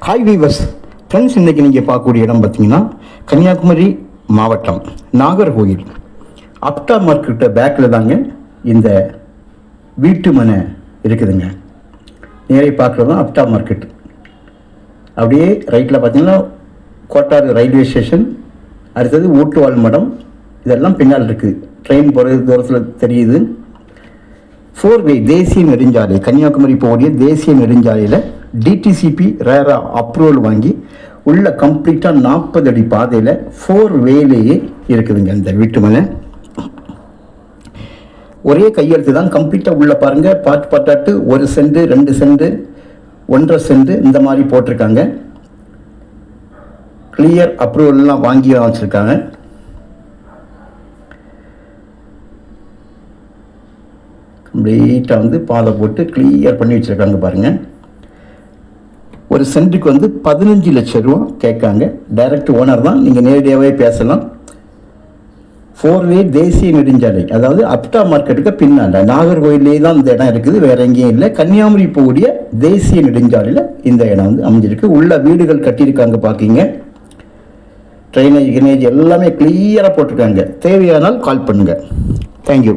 Hi viewers friends, இன்றைக்கி நீங்கள் பார்க்கக்கூடிய இடம் பார்த்தீங்கன்னா கன்னியாகுமரி மாவட்டம் நாகர்கோயில் அப்டா மார்க்கெட்டு பேக்கில் தாங்க இந்த வீட்டு மனை இருக்குதுங்க. நேரே பார்க்குறது தான் அப்டா மார்க்கெட். அப்படியே ரைட்டில் பார்த்தீங்கன்னா கோட்டாறு ரயில்வே ஸ்டேஷன், அடுத்தது ஊட்டுவாள் மடம், இதெல்லாம் பின்னால் இருக்குது. ட்ரெயின் போகிறது தூரத்தில் தெரியுது. 4-வே தேசிய நெடுஞ்சாலை, கன்னியாகுமரி போகக்கூடிய தேசிய நெடுஞ்சாலையில் டிடிசிபி ரேரா அப்ரூவல் வாங்கி உள்ள கம்ப்ளீட்டாக 40 அடி பாதையில் 4-வேலேயே இருக்குதுங்க இந்த வீட்டு மனை. ஒரே கையெழுத்து தான், கம்ப்ளீட்டாக உள்ள பாருங்கள், பாட்டு பாட்டாட்டு 1 சென்ட் 2 சென்ட் 1.5 சென்ட் இந்த மாதிரி போட்டிருக்காங்க. கிளியர் அப்ரூவல்லாம் வாங்கி வச்சுருக்காங்க. கம்ப்ளீட்டாக வந்து பாதை போட்டு கிளியர் பண்ணி வச்சுருக்காங்க பாருங்கள். 1 சென்ட்டுக்கு வந்து 15 லட்சம் ரூபா கேட்காங்க. டைரக்ட் ஓனர் தான், நீங்கள் நேரடியாகவே பேசலாம். 4-வே தேசிய நெடுஞ்சாலை, அதாவது அப்டா மார்க்கெட்டுக்கு பின்னால் நாகர்கோயிலே தான் இந்த இடம் இருக்குது, வேறு எங்கேயும் இல்லை. கன்னியாகுமரி போகக்கூடிய தேசிய நெடுஞ்சாலையில் இந்த இடம் வந்து அமைஞ்சிருக்கு. உள்ள வீடுகள் கட்டியிருக்காங்க பார்க்கிங்க. ட்ரைனேஜ் கினேஜ் எல்லாமே கிளியராக போட்டிருக்காங்க. தேவையானால் கால் பண்ணுங்கள். தேங்க்யூ.